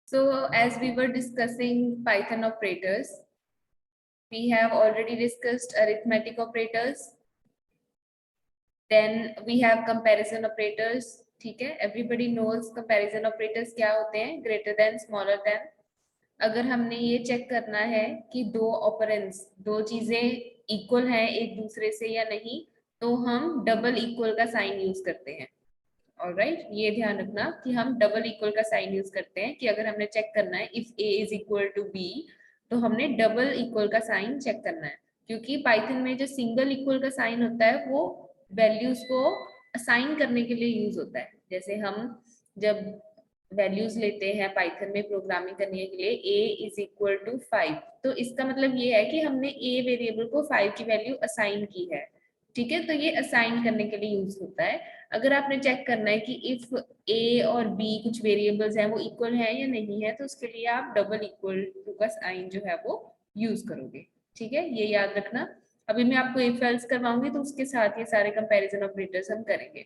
So as we were discussing Python operators, we have already discussed arithmetic operators. Then we have comparison operators. ठीक है, everybody knows comparison operators क्या होते हैं, greater than, smaller than. अगर हमने ये check करना है कि दो ऑपरेंड्स, दो चीजें इक्वल हैं एक दूसरे से या नहीं, तो हम डबल इक्वल का साइन यूज करते हैं. ऑलराइट, ये ध्यान रखना कि हम डबल इक्वल का साइन यूज करते हैं कि अगर हमने चेक करना है if a is equal to b, तो हमने डबल इक्वल का साइन चेक करना है. क्योंकि पाइथन में जो सिंगल इक्वल का साइन होता है वो वैल्यूज को असाइन करने के लिए यूज होता है. जैसे हम जब वैल्यूज लेते हैं पाइथन में प्रोग्रामिंग करने के लिए a इज इक्वल टू 5, तो इसका मतलब ये है कि हमने a वेरिएबल को 5 की वैल्यू असाइन की है. ठीक है, तो ये असाइन करने के लिए यूज होता है. अगर आपने चेक करना है कि इफ a और b कुछ वेरिएबल्स हैं वो इक्वल है या नहीं है, तो उसके लिए आप डबल इक्वल टू का साइन जो है वो यूज करोगे. ठीक है, ये याद रखना. अभी मैं आपको इफ एल्स करवाऊंगी तो उसके साथ ये सारे कंपैरिजन ऑपरेटर्स हम करेंगे.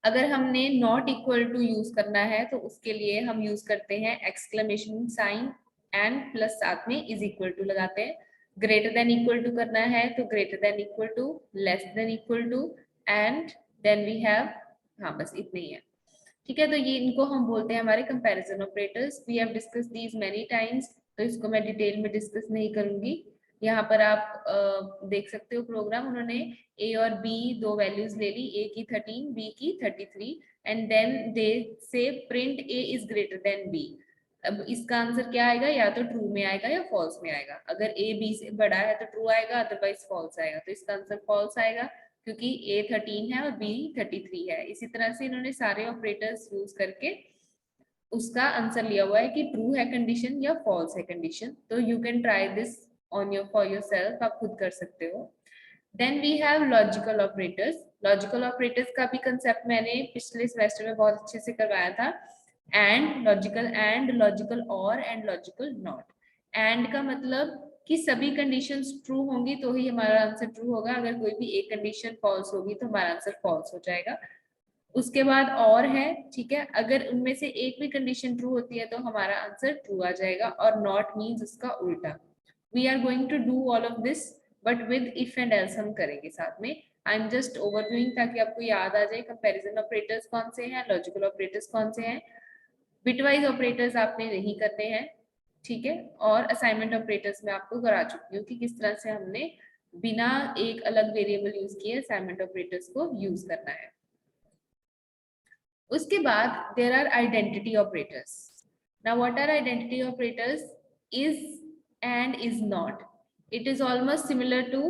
अगर हमने नॉट इक्वल टू यूज करना है तो उसके लिए हम यूज करते हैं एक्सक्लेमेशन साइन एंड प्लस साथ में इज इक्वल टू लगाते हैं. ग्रेटर देन इक्वल टू करना है तो greater than equal to, less than equal to, and then we have, हाँ बस इतने ही है. ठीक है, तो ये इनको हम बोलते हैं हमारे comparison operators. We have discuss these many times, तो इसको मैं डिटेल में डिस्कस नहीं करूंगी. यहाँ पर आप देख सकते हो प्रोग्राम, उन्होंने a और b दो वैल्यूज ले ली, a की 13, b की 33, एंड देन दे से print a is greater than b. अब इसका आंसर क्या आएगा, या तो ट्रू में आएगा या फॉल्स में आएगा. अगर a b से बड़ा है तो ट्रू आएगा, अदरवाइज फॉल्स आएगा. तो इसका आंसर फॉल्स आएगा क्योंकि a 13 है और b 33 है. इसी तरह से इन्होंने सारे ऑपरेटर्स यूज करके उसका आंसर लिया हुआ है कि ट्रू है कंडीशन या फॉल्स है कंडीशन. तो you can try this on your for yourself, आप खुद कर सकते हो. Then we have logical operators. Logical operators का भी कंसेप्ट मैंने पिछले सेमेस्टर में बहुत अच्छे से करवाया था. एंड, लॉजिकल और, एंड लॉजिकल नॉट. एंड का मतलब कि सभी कंडीशंस ट्रू होंगी तो ही हमारा आंसर ट्रू होगा. अगर कोई भी एक कंडीशन फॉल्स होगी तो हमारा आंसर फॉल्स हो जाएगा. उसके बाद और है, ठीक है, अगर उनमें से एक भी कंडीशन ट्रू होती है तो हमारा आंसर ट्रू आ जाएगा. और नॉट मीन्स उसका उल्टा. We are going to do all of this but with if and else हम करेंगे साथ में. आई एम जस्ट ओवरव्यूइंग ताकि आपको याद आ जाए कंपैरिजन ऑपरेटर्स कौन से हैं, लॉजिकल ऑपरेटर्स कौन से हैं. बिटवाइज ऑपरेटर्स आपने नहीं करने हैं. ठीक है, और असाइनमेंट ऑपरेटर्स में आपको करा चुकी हूँ कि किस तरह से हमने बिना एक अलग वेरिएबल यूज किए असाइनमेंट ऑपरेटर्स को यूज करना है. उसके बाद there are identity operators. Now what are identity operators? Is and is not. It is almost similar to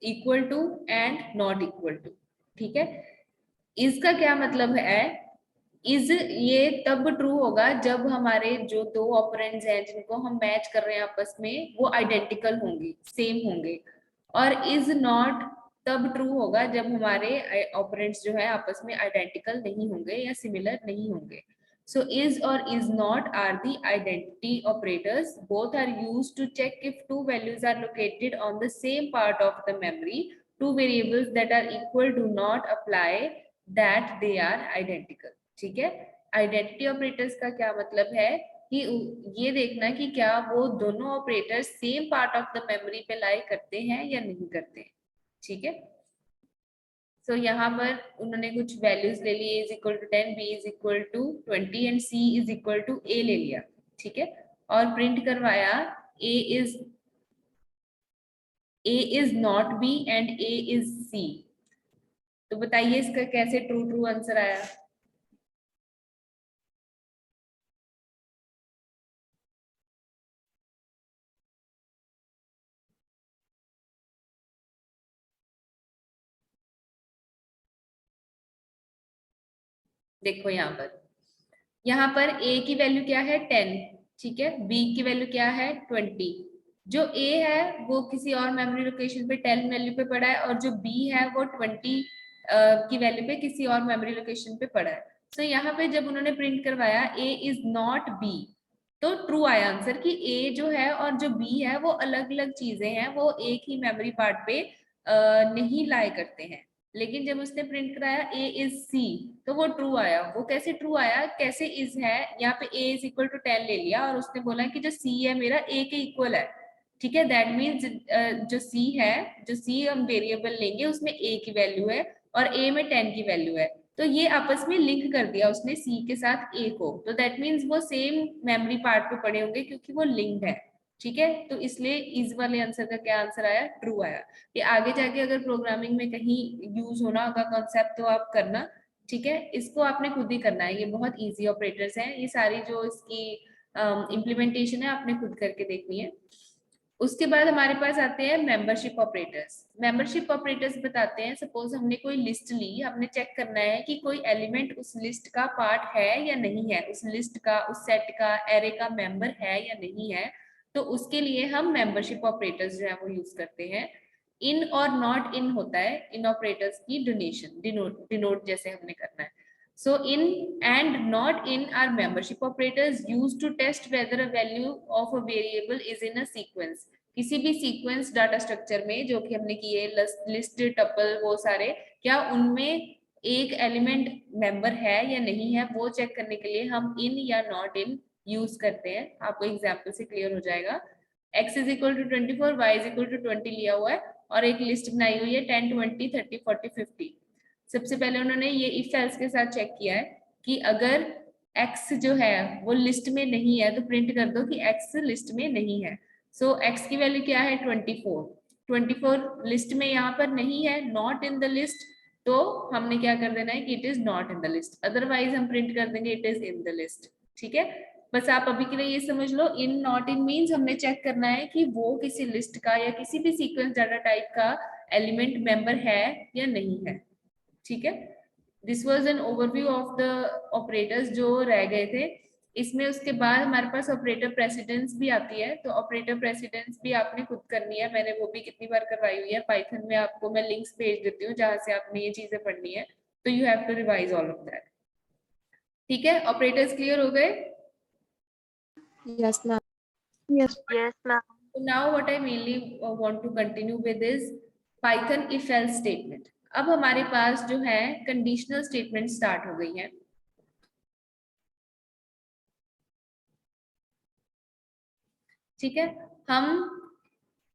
equal to and not equal to. ठीक है, इज का क्या मतलब है? इज ये तब ट्रू होगा जब हमारे जो दो ऑपरेंड्स हैं जिनको हम मैच कर रहे हैं आपस में वो आइडेंटिकल होंगे, सेम होंगे. और इज नॉट तब ट्रू होगा जब हमारे ऑपरेंड्स जो है आपस में आइडेंटिकल नहीं होंगे या सिमिलर नहीं होंगे. So is or is not are the identity operators. Both are used to check if two values are located on the same part of the memory. Two variables that are equal do not apply that they are identical. ठीक है, identity operators का क्या मतलब है कि ये देखना कि क्या वो दोनों operators same part of the memory पे लाई करते हैं या नहीं करते हैं. ठीक है, सो यहाँ पर उन्होंने कुछ वैल्यूज ले ली, a is equal to 10, b is equal to 20 and c is equal to a ले लिया. ठीक है, और प्रिंट करवाया a is not b and a is c. तो बताइए इसका कैसे ट्रू ट्रू आंसर आया? देखो यहाँ पर a की वैल्यू क्या है 10. ठीक है, b की वैल्यू क्या है 20. जो a है वो किसी और मेमोरी लोकेशन पे 10 वैल्यू पे पड़ा है और जो b है वो 20 की वैल्यू पे किसी और मेमोरी लोकेशन पे पड़ा है. सो यहाँ पे जब उन्होंने प्रिंट करवाया a इज नॉट b, तो ट्रू आया आंसर कि a जो है और जो b है वो अलग अलग चीजें हैं, वो एक ही मेमोरी पार्ट पे नहीं लाई करते हैं. लेकिन जब उसने प्रिंट कराया a is c, तो वो ट्रू आया। वो कैसे ट्रू आया, कैसे इज है, यहाँ पे a इज इक्वल टू 10 ले लिया और उसने बोला कि जो c है मेरा a के इक्वल है, ठीक है। दैट मीन्स जो c है, जो c हम वेरिएबल लेंगे उसमें a की वैल्यू है और a में 10 की वैल्यू है, तो ये आपस में लिंक कर दिया उसने c के साथ a को, तो दैट मीन्स वो सेम मेमोरी पार्ट पे पड़े होंगे क्योंकि वो लिंक्ड है, ठीक है। तो इसलिए इस वाले आंसर का क्या आंसर आया, ट्रू आया। ये आगे जाके अगर प्रोग्रामिंग में कहीं यूज होना होगा कॉन्सेप्ट तो आप करना, ठीक है। इसको आपने खुद ही करना है, ये बहुत इजी ऑपरेटर्स हैं, ये सारी जो इसकी इम्प्लीमेंटेशन है आपने खुद करके देखनी है। उसके बाद हमारे पास आते हैं मेंबरशिप ऑपरेटर्स। मेंबरशिप ऑपरेटर्स बताते हैं, सपोज हमने कोई लिस्ट ली, हमने चेक करना है कि कोई एलिमेंट उस लिस्ट का पार्ट है या नहीं है, उस लिस्ट का, उस सेट का, एरे का मेंबर है या नहीं है, तो उसके लिए हम मेंबरशिप ऑपरेटर्स जो है वो यूज करते हैं। इन और नॉट इन होता है इन ऑपरेटर्स की डोनेशन, डिनोट जैसे हमने करना है। So in and not in are membership operators used to test whether a value of a variable is in a sequence. किसी भी सीक्वेंस डाटा स्ट्रक्चर में जो कि हमने किए लिस्ट, टपल, वो सारे, क्या उनमें एक एलिमेंट मेंबर है या नहीं है, वो चेक करने के लिए हम इन या नॉट इन यूज करते हैं। आपको एग्जाम्पल से क्लियर हो जाएगा। x is equal to 24, y is equal to 20 लिया हुआ है और एक लिस्ट बनाई हुई है 10, 20, 30, 40, 50। सबसे पहले उन्होंने ये इफ एल्स के साथ चेक किया है कि अगर x जो है वो लिस्ट में नहीं है तो प्रिंट कर दो कि x लिस्ट में नहीं है। सो x की वैल्यू क्या है, 24। 24 लिस्ट में यहाँ पर नहीं है, नॉट इन द लिस्ट, तो हमने क्या कर देना है कि it is not in the list, otherwise हम प्रिंट कर देंगे it is in the list, ठीक है। बस आप अभी के लिए ये समझ लो, इन नॉट इन मीन्स हमने चेक करना है कि वो किसी लिस्ट का या किसी भी सीक्वेंस डाटा टाइप का एलिमेंट मेंबर है या नहीं है, ठीक है। This was an overview of the operators जो रह गए थे। इसमें उसके बाद हमारे पास ऑपरेटर प्रेसिडेंस भी आती है, तो ऑपरेटर प्रेसिडेंस भी आपने खुद करनी है, मैंने वो भी कितनी बार करवाई हुई है पाइथन में, आपको मैं लिंक्स भेज देती हूँ जहां से आपने ये चीजें पढ़नी है, तो you have to revise all of that, ठीक है। ऑपरेटर्स क्लियर हो गए? Yes, ma'am. Yes. Yes, ma'am. So now what I mainly want to continue with is Python if else statement. अब हमारे पास जो है कंडीशनल स्टेटमेंट स्टार्ट हो गई है, ठीक है। हम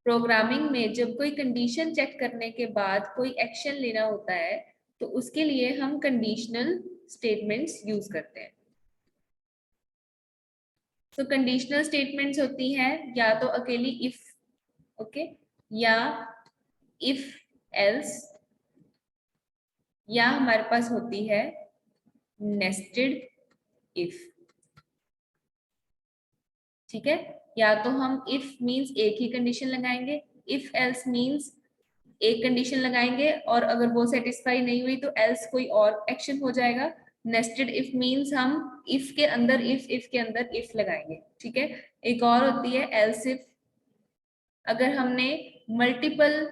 प्रोग्रामिंग में जब कोई कंडीशन चेक करने के बाद कोई एक्शन लेना होता है तो उसके लिए हम कंडीशनल स्टेटमेंट्स यूज करते हैं। तो कंडीशनल स्टेटमेंट्स होती हैं या तो अकेली इफ, ओके, या इफ एल्स, या हमारे पास होती है नेस्टेड इफ, ठीक है। या तो हम इफ मींस एक ही कंडीशन लगाएंगे, इफ एल्स मींस एक कंडीशन लगाएंगे और अगर वो सेटिस्फाई नहीं हुई तो एल्स कोई और एक्शन हो जाएगा। नेस्टेड इफ मींस हम इफ के अंदर इफ के अंदर इफ लगाएंगे, ठीक है। एक और होती है एल्स इफ, अगर हमने मल्टीपल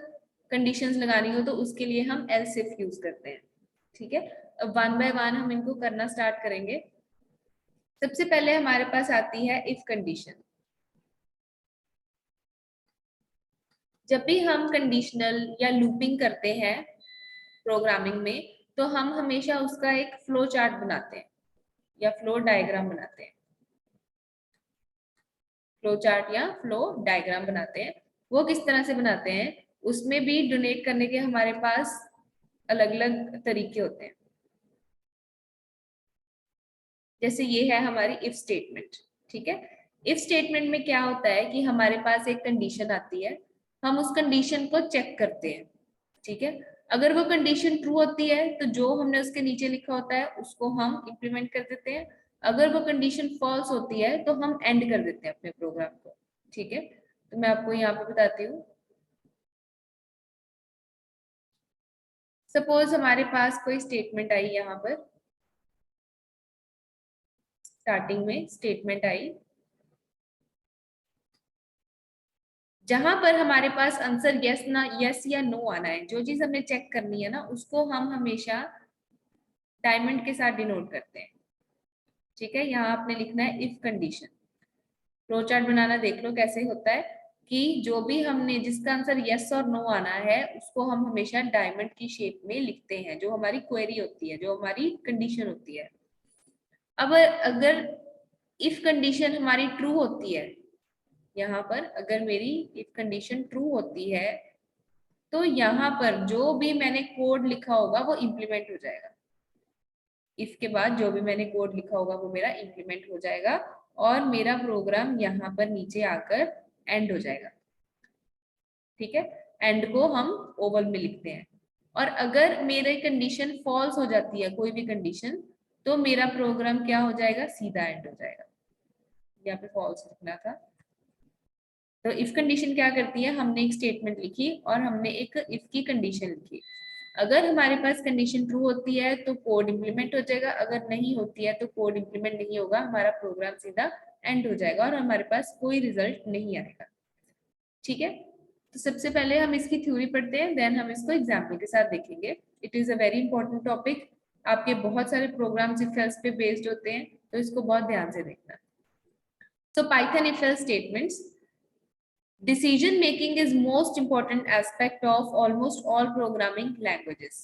कंडीशंस लगानी हो तो उसके लिए हम एल्स इफ यूज करते हैं, ठीक है। अब वन बाय वन हम इनको करना स्टार्ट करेंगे। सबसे पहले हमारे पास आती है इफ कंडीशन। जब भी हम कंडीशनल या लूपिंग करते हैं प्रोग्रामिंग में तो हम हमेशा उसका एक फ्लो चार्ट बनाते हैं या फ्लो डायग्राम बनाते हैं, फ्लो चार्ट या फ्लो डायग्राम बनाते हैं। वो किस तरह से बनाते हैं, उसमें भी डोनेट करने के हमारे पास अलग अलग तरीके होते हैं। जैसे ये है हमारी इफ स्टेटमेंट, ठीक है। इफ स्टेटमेंट में क्या होता है कि हमारे पास एक कंडीशन आती है, हम उस कंडीशन को चेक करते हैं, ठीक है। अगर वो कंडीशन ट्रू होती है तो जो हमने उसके नीचे लिखा होता है उसको हम इंप्लीमेंट कर देते हैं। अगर वो कंडीशन फॉल्स होती है तो हम एंड कर देते हैं अपने प्रोग्राम को, ठीक है। तो मैं आपको यहाँ पे बताती हूँ। सपोज हमारे पास कोई स्टेटमेंट आई, यहाँ पर स्टार्टिंग में स्टेटमेंट आई जहां पर हमारे पास आंसर यस या नो आना है, जो चीज हमने चेक करनी है ना उसको हम हमेशा डायमंड के साथ डिनोट करते हैं, ठीक है। यहाँ आपने लिखना है इफ कंडीशन। फ्लो चार्ट बनाना देख लो कैसे होता है कि जो भी हमने जिसका आंसर यस और नो आना है उसको हम हमेशा डायमंड की शेप में लिखते हैं, जो हमारी क्वेरी होती है, जो हमारी कंडीशन होती है। अब अगर इफ कंडीशन हमारी ट्रू होती है, यहाँ पर अगर मेरी इफ कंडीशन ट्रू होती है तो यहाँ पर जो भी मैंने कोड लिखा होगा वो इम्प्लीमेंट हो जाएगा। इफ के बाद जो भी मैंने कोड लिखा होगा वो मेरा इम्प्लीमेंट हो जाएगा और मेरा प्रोग्राम यहाँ पर नीचे आकर एंड हो जाएगा। ठीक है, एंड को हम ओवल में लिखते हैं। और अगर मेरी कंडीशन फॉल्स हो जाती है, कोई भी कंडीशन, तो मेरा प्रोग्राम क्या हो जाएगा, सीधा एंड हो जाएगा। यहाँ पे फॉल्स लिखना था। तो इफ कंडीशन क्या करती है, हमने एक स्टेटमेंट लिखी और हमने एक इफ की कंडीशन लिखी। अगर हमारे पास कंडीशन ट्रू होती है तो कोड इंप्लीमेंट हो जाएगा, अगर नहीं होती है तो कोड इंप्लीमेंट नहीं होगा, हमारा प्रोग्राम सीधा एंड हो जाएगा और हमारे पास कोई रिजल्ट नहीं आएगा। ठीक है, तो सबसे पहले हम इसकी थ्योरी पढ़ते हैं, देन हम इसको एग्जाम्पल के साथ देखेंगे। It is a very important topic, आपके बहुत सारे प्रोग्राम्स इफ एल्स पे बेस्ड होते हैं, तो इसको बहुत ध्यान से देखना। सो Python if else statements. Decision making is most important aspect of almost all programming languages.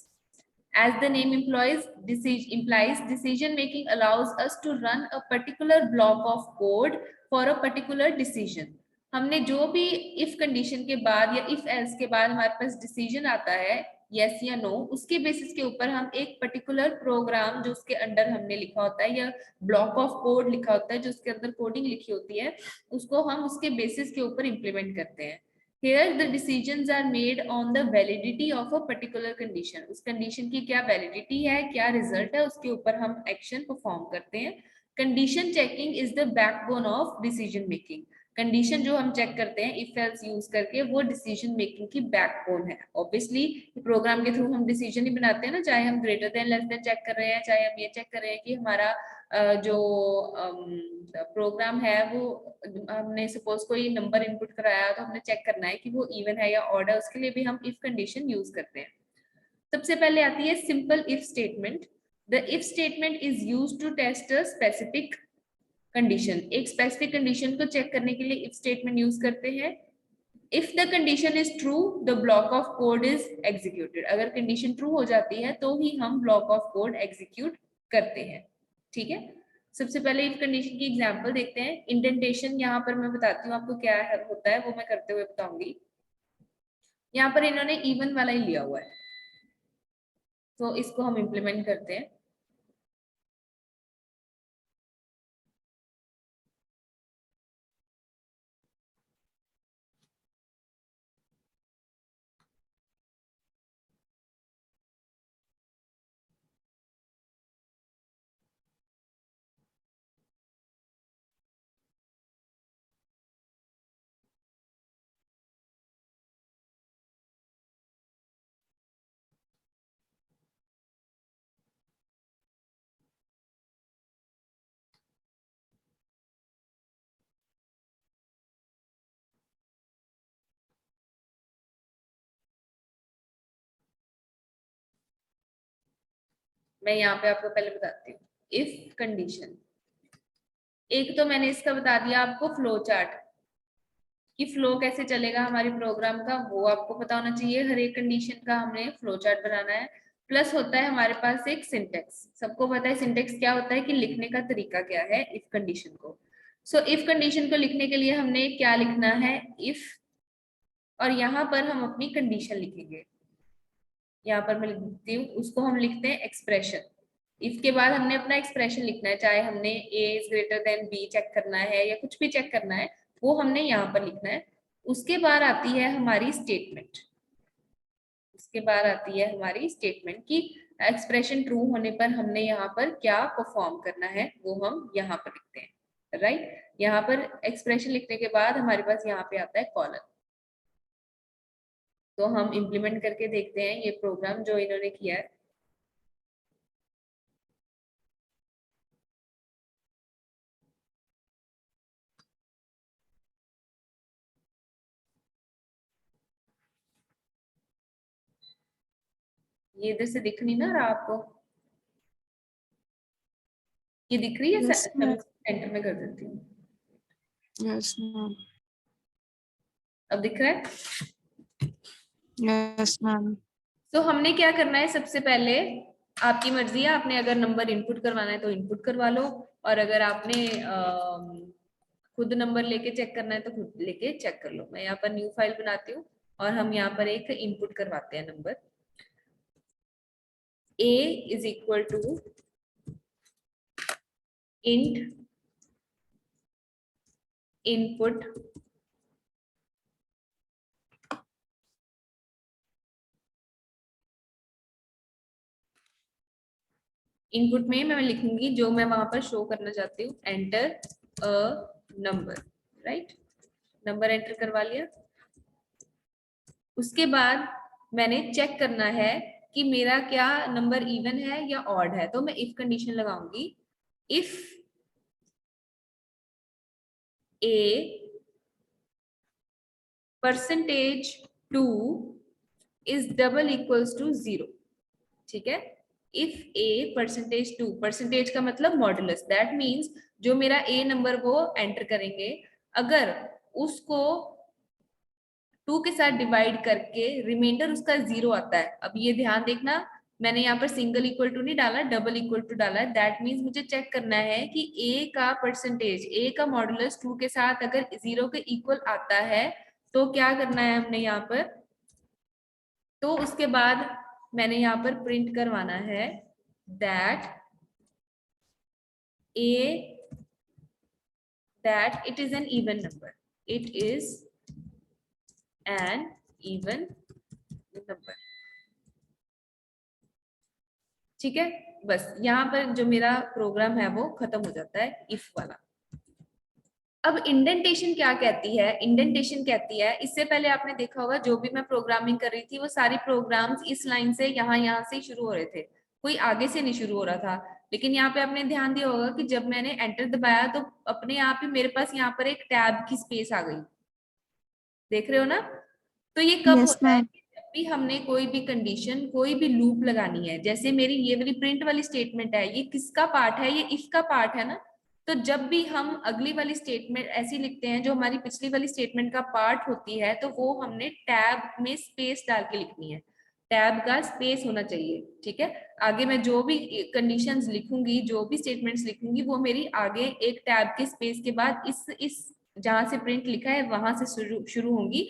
As the name implies, decision making allows us to run a particular block of code for a particular decision. हमने जो भी if condition के बाद या if else के बाद हमारे पास decision आता है, yes या no, उसके बेसिस के ऊपर हम एक पर्टिकुलर प्रोग्राम जो उसके अंडर हमने लिखा होता है या ब्लॉक ऑफ कोड लिखा होता है जो उसके अंदर कोडिंग लिखी होती है, उसको हम उसके बेसिस के ऊपर इम्प्लीमेंट करते हैं। Here the decisions are made on the validity of a particular condition. उस कंडीशन की क्या वैलिडिटी है, क्या रिजल्ट है, उसके ऊपर हम एक्शन परफॉर्म करते हैं। Condition checking is the backbone of decision making. Condition जो हम चेक करते हैं इफ एल्स यूज करके, वो डिसीजन मेकिंग की बैकबोन है। ऑब्वियसली प्रोग्राम के थ्रू हम डिसीजन ही बनाते हैं ना, चाहे हम greater than less than check कर रहे हैं, चाहे हम ये चेक कर रहे हैं कि हमारा जो प्रोग्राम है वो, हमने सपोज कोई नंबर इनपुट कराया तो हमने चेक करना है कि वो इवन है या ऑड है, उसके लिए भी हम इफ कंडीशन यूज करते हैं। सबसे पहले आती है simple if statement. The if statement is used to test a specific condition. एक स्पेसिफिक कंडीशन को चेक करने के लिए इफ स्टेटमेंट यूज करते हैं। If the condition is true the block of code is executed. अगर कंडीशन ट्रू हो जाती है तो ही हम ब्लॉक ऑफ कोड एग्जीक्यूट करते हैं। ठीक है, सबसे पहले इफ कंडीशन की एग्जांपल देखते हैं। इंडेंटेशन यहाँ पर मैं बताती हूँ आपको क्या होता है, वो मैं करते हुए बताऊंगी। यहाँ पर इन्होंने इवन वाला ही लिया हुआ है, तो इसको हम इम्प्लीमेंट करते हैं। मैं यहाँ पे आपको पहले बताती हूँ इफ कंडीशन। एक तो मैंने इसका बता दिया आपको फ्लो चार्ट, कि फ्लो कैसे चलेगा हमारी प्रोग्राम का, वो आपको पता होना चाहिए। हर एक कंडीशन का हमने फ्लो चार्ट बनाना है। प्लस होता है हमारे पास एक सिंटेक्स। सबको पता है सिंटेक्स क्या होता है, कि लिखने का तरीका क्या है इफ कंडीशन को। सो इफ कंडीशन को लिखने के लिए हमने क्या लिखना है, इफ, और यहाँ पर हम अपनी कंडीशन लिखेंगे। यहाँ पर मैं लिखती हूँ, उसको हम लिखते हैं एक्सप्रेशन। इफ के बाद हमने अपना एक्सप्रेशन लिखना है, चाहे हमने a is greater than b check करना है या कुछ भी चेक करना है, वो हमने यहाँ पर लिखना है। उसके बाद आती है हमारी स्टेटमेंट। उसके बाद आती है हमारी स्टेटमेंट की एक्सप्रेशन ट्रू होने पर हमने यहाँ पर क्या परफॉर्म करना है, वो हम यहाँ पर लिखते हैं। राइट, यहाँ पर एक्सप्रेशन लिखने के बाद हमारे पास यहाँ पे आता है कॉलन। तो हम इम्प्लीमेंट करके देखते हैं ये प्रोग्राम जो इन्होंने किया है। ये इधर से दिख नहीं ना रहा आपको, ये दिख रही है? Yes, ma'am. सेंटर में कर देती हूँ। Yes, ma'am. अब दिख रहा है? Yes, ma'am. तो हमने क्या करना है, सबसे पहले आपकी मर्जी है, आपने अगर नंबर इनपुट करवाना है तो इनपुट करवा लो, और अगर आपने खुद नंबर लेके चेक करना है तो खुद लेके चेक कर लो। मैं यहाँ पर न्यू फाइल बनाती हूँ और हम यहाँ पर एक इनपुट करवाते हैं number. a is equal to int input input में मैं लिखूंगी जो मैं वहां पर शो करना चाहती हूँ, enter a number, right. Number enter करवा लिया। उसके बाद मैंने चेक करना है कि मेरा क्या नंबर इवन है या ऑड है, तो मैं इफ कंडीशन लगाऊंगी। If a percentage 2 is double equals to 0, ठीक है। इफ a परसेंटेज 2, परसेंटेज का मतलब मॉडुलस, दैट मीन्स जो मेरा a नंबर वो एंटर करेंगे, अगर उसको 2 के साथ डिवाइड करके रिमाइंडर उसका 0 आता है। अब ये ध्यान देखना, मैंने यहाँ पर सिंगल इक्वल टू नहीं डाला, डबल इक्वल टू डाला है। दैट मीन्स मुझे चेक करना है कि a का परसेंटेज, a का मॉडुलस 2 के साथ अगर 0 के इक्वल आता है तो क्या करना है हमने यहाँ पर। तो उसके बाद मैंने यहाँ पर प्रिंट करवाना है that it is an even number, it is an even number, ठीक है। बस यहाँ पर जो मेरा प्रोग्राम है वो खत्म हो जाता है, इफ वाला। अब इंडेंटेशन क्या कहती है? इंडेंटेशन कहती है, इससे पहले आपने देखा होगा जो भी मैं प्रोग्रामिंग कर रही थी वो सारी प्रोग्राम्स इस लाइन से यहाँ से शुरू हो रहे थे, कोई आगे से नहीं शुरू हो रहा था। लेकिन यहाँ पे आपने ध्यान दिया होगा कि जब मैंने एंटर दबाया तो अपने आप ही मेरे पास यहाँ पर एक टैब की स्पेस आ गई, देख रहे हो ना। तो ये कब Yes, होता है? ma'am. जब भी हमने कोई भी कंडीशन, कोई भी लूप लगानी है, जैसे मेरी ये वाली प्रिंट वाली स्टेटमेंट है, ये किसका पार्ट है? ये इफ का पार्ट है ना। तो जब भी हम अगली वाली स्टेटमेंट ऐसी लिखते हैं जो हमारी पिछली वाली स्टेटमेंट का पार्ट होती है, तो वो हमने टैब में स्पेस डाल के लिखनी है, टैब का स्पेस होना चाहिए, ठीक है। आगे मैं जो भी कंडीशंस लिखूंगी, जो भी स्टेटमेंट्स लिखूंगी, वो मेरी आगे एक टैब के स्पेस के बाद इस जहां से प्रिंट लिखा है वहां से शुरू होंगी,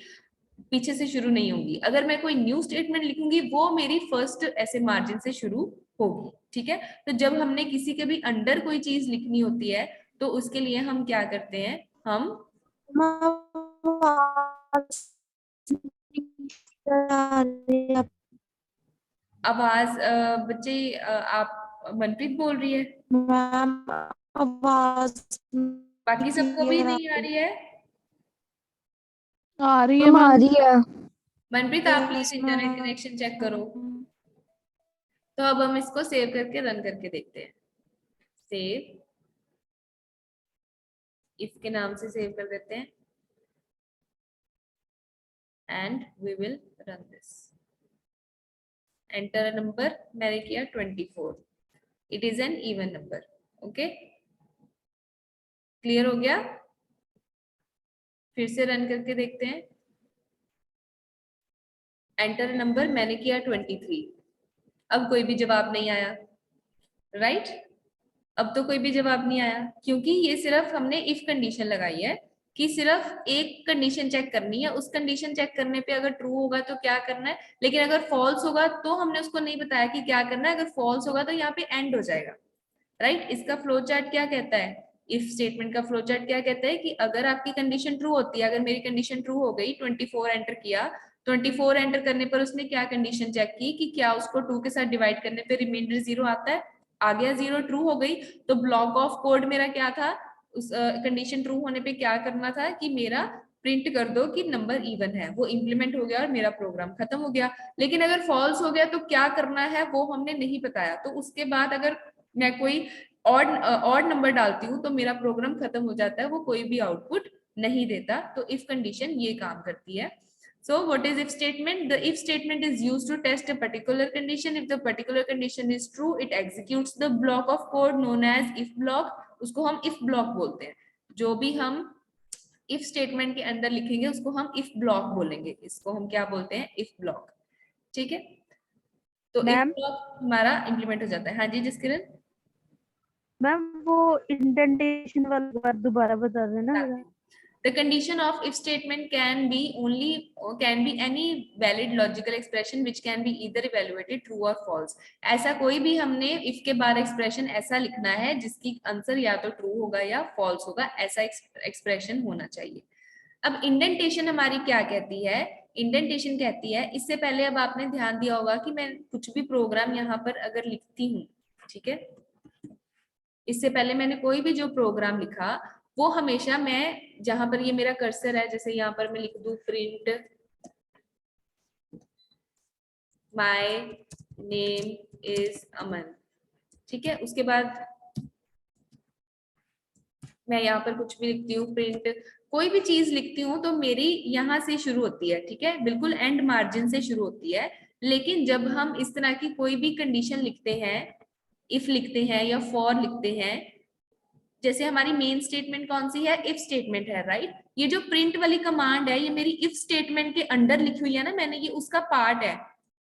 पीछे से शुरू नहीं होंगी। अगर मैं कोई न्यू स्टेटमेंट लिखूंगी वो मेरी फर्स्ट ऐसे मार्जिन से शुरू होगी, ठीक है। तो जब हमने किसी के भी अंडर कोई चीज लिखनी होती है तो उसके लिए हम क्या करते हैं, हम आवाज बच्चे आप मनप्रीत बोल रही है, मैम आवाज बाकी सबको भी नहीं आ रही है? आ रही है मैम। मनप्रीत आप please Yes, internet ma'am. Connection check करो। तो अब हम इसको सेव करके रन करके देखते हैं। सेव, इफ के नाम से सेव कर देते हैं and we will run this. Enter number मैंने किया 24, it is an even number, okay. Clear हो गया? फिर से रन करके देखते हैं। एंटर नंबर मैंने किया 23, अब कोई भी जवाब नहीं आया, राइट। अब तो कोई भी जवाब नहीं आया, क्योंकि ये सिर्फ हमने इफ कंडीशन लगाई है कि सिर्फ एक कंडीशन चेक करनी है, उस कंडीशन चेक करने पे अगर ट्रू होगा तो क्या करना है, लेकिन अगर फॉल्स होगा तो हमने उसको नहीं बताया कि क्या करना है। अगर फॉल्स होगा तो यहाँ पे एंड हो जाएगा, राइट। इसका फ्लो चार्ट क्या कहता है? इफ स्टेटमेंट का फ्लो चार्ट क्या कहता है कि अगर आपकी कंडीशन ट्रू होती है, अगर मेरी कंडीशन ट्रू हो गई, 24 एंटर किया, 24 एंटर करने पर उसने क्या कंडीशन चेक की कि क्या उसको 2 के साथ डिवाइड करने पे रिमाइंडर 0 आता है, आ गया 0, ट्रू हो गई। तो ब्लॉक ऑफ कोड मेरा क्या था, उस कंडीशन ट्रू होने पे क्या करना था कि मेरा प्रिंट कर दो कि नंबर इवन है, वो इंप्लीमेंट हो गया और मेरा प्रोग्राम खत्म हो गया। लेकिन अगर फॉल्स हो गया तो क्या करना है वो हमने नहीं बताया। तो उसके बाद अगर मैं कोई ऑड नंबर डालती हूँ तो मेरा प्रोग्राम खत्म हो जाता है, वो कोई भी आउटपुट नहीं देता। तो इफ कंडीशन ये काम करती है। So what is if statement? The if statement is used to test a particular condition. If the particular condition is true, it executes the block of code known as if block. उसको हम if block बोलते हैं। जो भी हम if statement के अंदर लिखेंगे उसको हम इफ ब्लॉक बोलेंगे, इसको हम क्या बोलते हैं, इफ ब्लॉक। ठीक है, तो इफ मैम ब्लॉक हमारा इंप्लीमेंट हो जाता है। हाँ जी जसकिरण, मैम वो इंडेंटेशन वाला बात दोबारा बता देना जरा। The condition of if statement can be any valid logical expression which can be either evaluated true or false। ऐसा कोई भी हमने if के बाद expression ऐसा लिखना है जिसकी आंसर या तो true होगा या false होगा, ऐसा expression होना चाहिए। अब इंडेंटेशन हमारी क्या कहती है, इंडेंटेशन कहती है, इससे पहले अब आपने ध्यान दिया होगा कि मैं कुछ भी प्रोग्राम यहाँ पर अगर लिखती हूँ, ठीक है, इससे पहले मैंने कोई भी जो प्रोग्राम लिखा वो हमेशा मैं जहां पर ये मेरा कर्सर है, जैसे यहाँ पर मैं लिख दूं प्रिंट माय नेम इज अमन, ठीक है, उसके बाद मैं यहाँ पर कुछ भी लिखती हूँ, प्रिंट कोई भी चीज लिखती हूँ तो मेरी यहाँ से शुरू होती है, ठीक है, बिल्कुल एंड मार्जिन से शुरू होती है। लेकिन जब हम इस तरह की कोई भी कंडीशन लिखते हैं, इफ लिखते हैं या फॉर लिखते हैं, जैसे हमारी मेन स्टेटमेंट कौन सी है, इफ स्टेटमेंट है, राइट। ये जो प्रिंट वाली कमांड है ये मेरी इफ स्टेटमेंट के अंडर लिखी हुई है ना, मैंने ये उसका पार्ट है,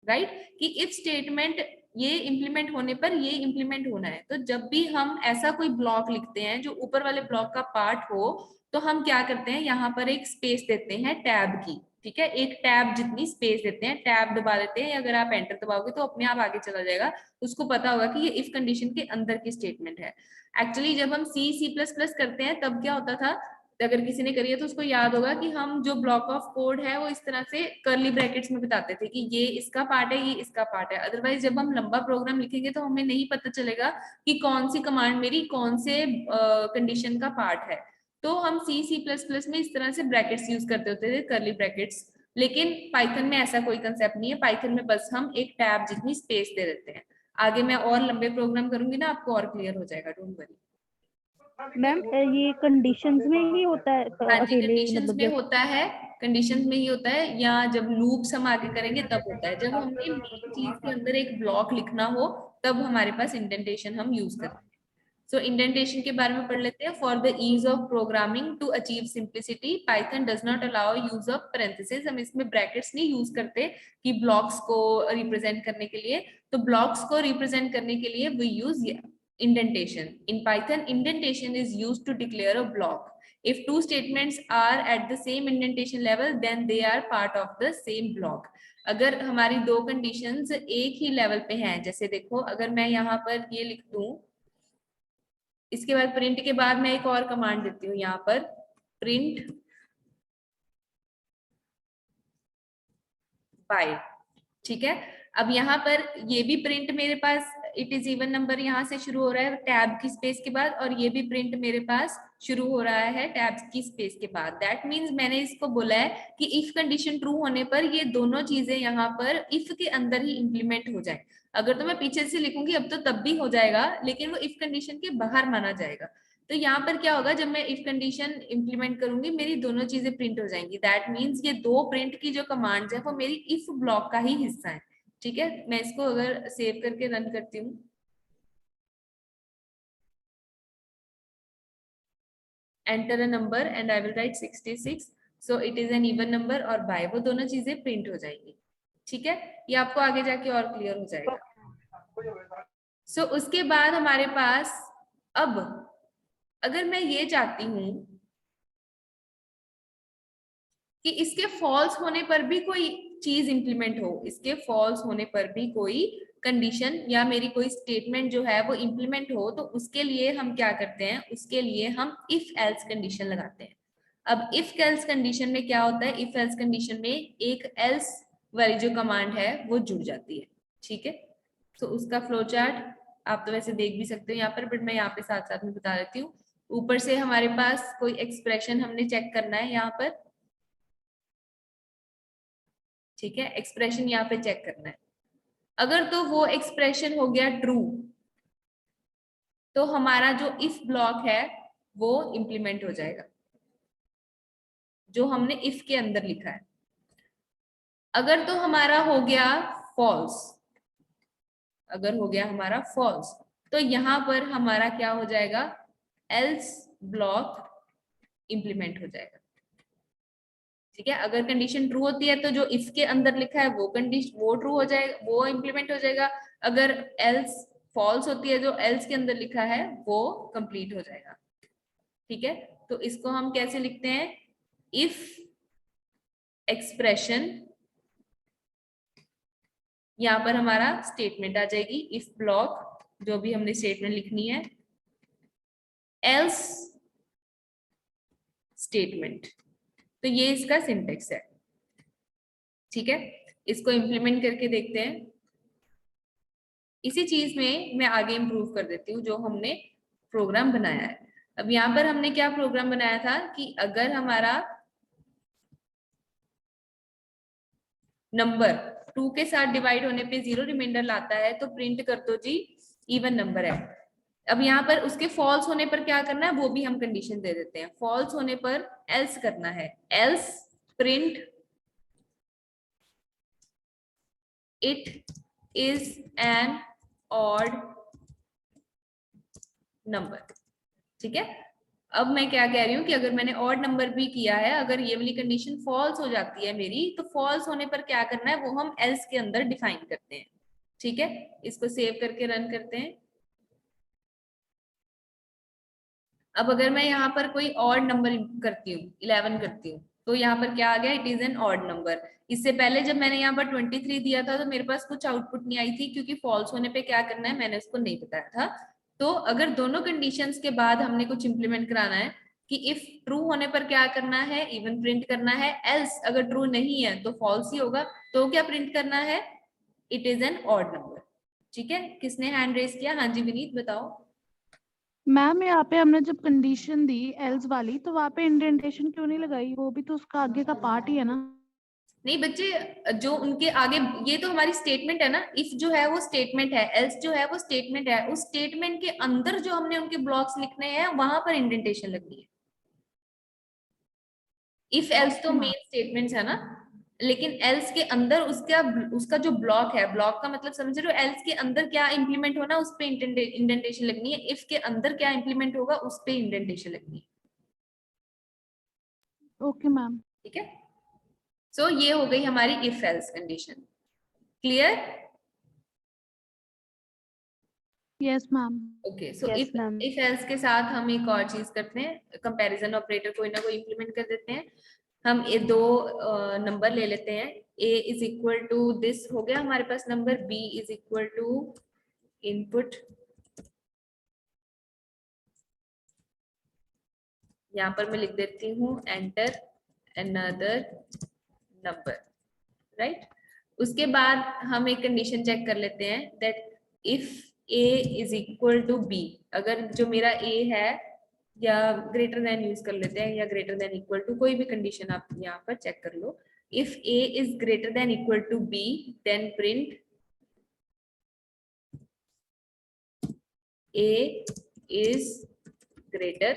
राइट, कि इफ स्टेटमेंट ये इंप्लीमेंट होने पर ये इंप्लीमेंट होना है। तो जब भी हम ऐसा कोई ब्लॉक लिखते हैं जो ऊपर वाले ब्लॉक का पार्ट हो, तो हम क्या करते हैं, यहाँ पर एक स्पेस देते हैं टैब की, ठीक है, एक टैब जितनी स्पेस देते हैं, टैब दबा देते हैं, अगर आप एंटर दबाओगे तो अपने आप आगे चला जाएगा, उसको पता होगा कि ये इफ कंडीशन के अंदर की स्टेटमेंट है। एक्चुअली जब हम C++ करते हैं तब क्या होता था, अगर किसी ने करी है तो उसको याद होगा कि हम जो ब्लॉक ऑफ कोड है वो इस तरह से कर्ली ब्रैकेट्स में बताते थे कि ये इसका पार्ट है, ये इसका पार्ट है। अदरवाइज जब हम लंबा प्रोग्राम लिखेंगे तो हमें नहीं पता चलेगा कि कौन सी कमांड मेरी कौन से कंडीशन का पार्ट है। तो हम C++ में इस तरह से ब्रैकेट्स यूज करते होते थे, कर्ली ब्रैकेट्स। लेकिन पाइथन में ऐसा कोई कंसेप्ट नहीं है, पाइथन में बस हम एक टैब जितनी स्पेस दे देते हैं। आगे मैं और लंबे प्रोग्राम करूंगी ना, आपको और क्लियर हो जाएगा, डोंट वरी। मैम ये कंडीशंस में ही होता है हाँ जी, अकेले, कंडीशंस मतलब में जब होता है, कंडीशंस में ही होता है, या जब लूप्स हम आगे करेंगे तब होता है। जब हमने मेन चीज के अंदर एक ब्लॉक लिखना हो तब हमारे पास इंडेंटेशन हम यूज करते हैं। सो इंडेंटेशन के बारे में पढ़ लेते हैं। For the ease of programming to achieve simplicity Python does not allow use of parenthesis. हम इसमें ब्रैकेट्स नहीं यूज करते कि ब्लॉक्स को रिप्रेजेंट करने के लिए, तो ब्लॉक्स को रिप्रेजेंट करने के लिए we use indentation. In Python, indentation is used to declare a block. If two statements are at the same indentation level, then they are part of the same block. अगर हमारी दो conditions एक ही level पे हैं, जैसे देखो अगर मैं यहाँ पर ये लिख दूं, इसके बाद प्रिंट के बाद मैं एक और कमांड देती हूँ यहाँ पर, प्रिंट बाय, ठीक है। अब यहाँ पर ये भी प्रिंट मेरे पास इट इज इवन नंबर यहाँ से शुरू हो रहा है टैब की स्पेस के बाद, और ये भी प्रिंट मेरे पास शुरू हो रहा है टैब की स्पेस के बाद। दैट मीन्स मैंने इसको बोला है कि इफ कंडीशन ट्रू होने पर ये दोनों चीजें यहाँ पर इफ के अंदर ही इंप्लीमेंट हो जाए। अगर तो मैं पीछे से लिखूंगी अब तो तब भी हो जाएगा, लेकिन वो इफ कंडीशन के बाहर माना जाएगा। तो यहाँ पर क्या होगा, जब मैं इफ कंडीशन इंप्लीमेंट करूंगी मेरी दोनों चीजें प्रिंट हो जाएंगी। दैट मीन्स ये दो प्रिंट की जो कमांड्स है वो मेरी इफ ब्लॉक का ही हिस्सा है, ठीक है। मैं इसको अगर सेव करके रन करती हूँ, enter a number and I will write 66, so it is an even number, और बाय, वो दोनों चीजें प्रिंट हो जाएंगी, ठीक है। ये आपको आगे जाके और क्लियर हो जाएगा। सो उसके बाद हमारे पास, अब अगर मैं ये चाहती हूं कि इसके फॉल्स होने पर भी कोई चीज इंप्लीमेंट हो, इसके फॉल्स होने पर भी कोई कंडीशन या मेरी कोई स्टेटमेंट जो है वो इंप्लीमेंट हो, तो उसके लिए हम क्या करते हैं, उसके लिए हम इफ एल्स कंडीशन लगाते हैं। अब इफ एल्स कंडीशन में क्या होता है, इफ एल्स कंडीशन में एक एल्स वाली जो कमांड है वो जुड़ जाती है, ठीक है। तो उसका फ्लो चार्ट आप तो वैसे देख भी सकते हो यहाँ पर, बट मैं यहाँ पे साथ साथ में बता देती हूँ। ऊपर से हमारे पास कोई एक्सप्रेशन हमने चेक करना है यहाँ पर, ठीक है, एक्सप्रेशन यहाँ पे चेक करना है। अगर तो वो एक्सप्रेशन हो गया ट्रू, तो हमारा जो इफ ब्लॉक है वो इंप्लीमेंट हो जाएगा, जो हमने इफ के अंदर लिखा है। अगर तो हमारा हो गया फॉल्स, अगर हो गया हमारा फॉल्स, तो यहाँ पर हमारा क्या हो जाएगा, एल्स ब्लॉक इंप्लीमेंट हो जाएगा, ठीक है, अगर कंडीशन ट्रू होती है तो जो इफ के अंदर लिखा है वो कंडीशन वो ट्रू हो जाएगा, वो इम्प्लीमेंट हो जाएगा। अगर एल्स फॉल्स होती है, जो एल्स के अंदर लिखा है वो कंप्लीट हो जाएगा। ठीक है, तो इसको हम कैसे लिखते हैं, इफ एक्सप्रेशन, यहाँ पर हमारा स्टेटमेंट आ जाएगी, इफ ब्लॉक जो भी हमने स्टेटमेंट लिखनी है, एल्स स्टेटमेंट। तो ये इसका सिंटेक्स है। ठीक है, इसको इंप्लीमेंट करके देखते हैं। इसी चीज में मैं आगे इंप्रूव कर देती हूँ जो हमने प्रोग्राम बनाया है। अब यहाँ पर हमने क्या प्रोग्राम बनाया था कि अगर हमारा नंबर 2 के साथ डिवाइड होने पे 0 रिमाइंडर लाता है तो प्रिंट कर दो जी इवन नंबर है। अब यहाँ पर उसके फॉल्स होने पर क्या करना है वो भी हम कंडीशन दे देते हैं। फॉल्स होने पर एल्स करना है, else print it is N odd number. ठीक है, अब मैं क्या कह रही हूँ कि अगर मैंने ऑड नंबर भी किया है, अगर ये वाली कंडीशन फॉल्स हो जाती है मेरी, तो फॉल्स होने पर क्या करना है वो हम एल्स के अंदर डिफाइन करते हैं। ठीक है, इसको सेव करके रन करते हैं। अब अगर मैं यहाँ पर कोई ऑड नंबर करती हूँ, 11 करती हूँ, तो यहाँ पर क्या आ गया, it is N odd number. इससे पहले जब मैंने यहाँ पर 23 दिया था तो मेरे पास कुछ आउटपुट नहीं आई थी, क्योंकि फॉल्स होने पे क्या करना है मैंने उसको नहीं बताया था। तो अगर दोनों कंडीशंस के बाद हमने कुछ इंप्लीमेंट कराना है कि इफ ट्रू होने पर क्या करना है, इवन प्रिंट करना है, एल्स अगर ट्रू नहीं है तो फॉल्स ही होगा, तो क्या प्रिंट करना है, it is N odd number. ठीक है, किसने हैंड रेज किया, हाँ जी विनीत बताओ। मैम यहाँ पे हमने जब कंडीशन दी एल्स वाली तो वहाँ पे इंडेंटेशन क्यों नहीं लगाई? वो भी तो उसका आगे का पार्ट ही है ना। नहीं बच्चे, जो उनके आगे, ये तो हमारी स्टेटमेंट है ना, इफ जो है वो स्टेटमेंट है, एल्स जो है वो स्टेटमेंट है, उस स्टेटमेंट के अंदर जो हमने उनके ब्लॉक्स लिखने हैं वहां पर इंडेंटेशन लगनी है। इफ एल्स तो मेन स्टेटमेंट्स है ना, लेकिन एल्स के अंदर उसका उसका जो ब्लॉक है, ब्लॉक का मतलब समझ रहे हो, एल्स के अंदर क्या इंप्लीमेंट होना उस पे इंडेंटेशन लगनी है, इफ के अंदर क्या इंप्लीमेंट होगा उस पे इंडेंटेशन लगनी है। Okay ma'am. ठीक है, सो ये हो गई हमारी if else condition. Clear? Yes ma'am. Okay, so Yes, if ma'am. If else के साथ हम एक और चीज करते हैं, कंपैरिजन ऑपरेटर कोई ना कोई इंप्लीमेंट कर देते हैं। हम ये दो नंबर ले लेते हैं, a is equal to this हो गया हमारे पास number, b is equal to input, यहाँ पर मैं लिख देती हूँ एंटर अनदर नंबर, राइट। उसके बाद हम एक कंडीशन चेक कर लेते हैं that if a is equal to b, अगर जो मेरा a है, या ग्रेटर देन यूज कर लेते हैं, या ग्रेटर देन इक्वल टू, कोई भी कंडीशन आप यहाँ पर चेक कर लो। If a is greater than equal to b then print a is greater,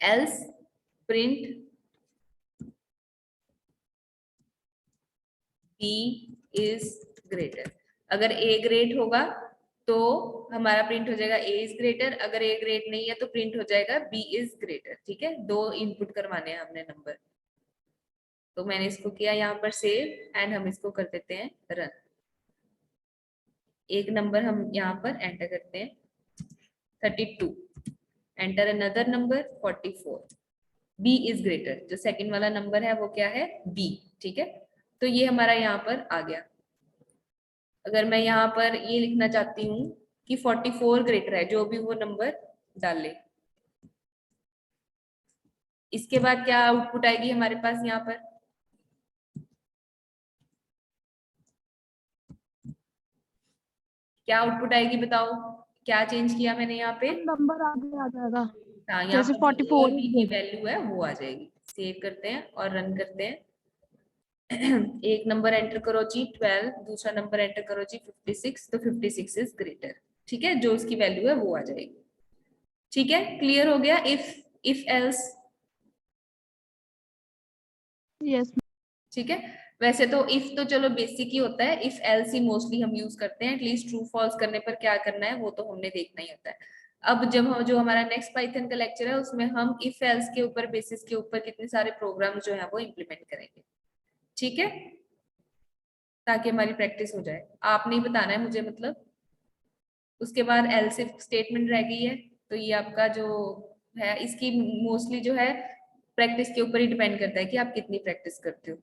else print b is greater. अगर a ग्रेट होगा तो हमारा प्रिंट हो जाएगा a इज ग्रेटर, अगर a ग्रेट नहीं है तो प्रिंट हो जाएगा b इज ग्रेटर। ठीक है, दो इनपुट करवाने हैं हमने नंबर, तो मैंने इसको किया यहाँ पर सेव एंड हम इसको कर देते हैं रन। एक नंबर हम यहाँ पर एंटर करते हैं 32, enter another number 44, b is greater, जो सेकंड वाला नंबर है वो क्या है, b। ठीक है, तो ये हमारा यहाँ पर आ गया। अगर मैं यहाँ पर ये लिखना चाहती हूँ कि 44 ग्रेटर है, जो भी वो नंबर डाले, इसके बाद क्या आउटपुट आएगी हमारे पास यहाँ पर, क्या आउटपुट आएगी बताओ, क्या चेंज किया मैंने यहाँ पे, नंबर आगे आ जाएगा। हाँ यहाँ जैसे पर जो 44 की वैल्यू है वो आ जाएगी। सेव करते हैं और रन करते हैं। एक नंबर एंटर करो जी 12, दूसरा नंबर एंटर करो जी 56, तो 56 इज ग्रेटर। ठीक है, जो उसकी वैल्यू है वो आ जाएगी। ठीक है, क्लियर हो गया इफ एल्स। यस। ठीक है, वैसे तो इफ तो चलो बेसिक ही होता है, इफ एल्स ही मोस्टली हम यूज करते हैं, एटलीस्ट ट्रू फॉल्स करने पर क्या करना है वो तो हमने देखना ही होता है। अब जब हम जो हमारा नेक्स्ट पाइथन का लेक्चर है उसमें हम इफ एल्स के ऊपर बेसिस के ऊपर कितने सारे प्रोग्राम जो है वो इम्प्लीमेंट करेंगे, ठीक है, ताकि हमारी प्रैक्टिस हो जाए। आप नहीं बताना है मुझे, मतलब उसके बाद एल्स इफ स्टेटमेंट रह गई है, तो ये आपका जो है इसकी मोस्टली जो है प्रैक्टिस के ऊपर ही डिपेंड करता है कि आप कितनी प्रैक्टिस करते हो।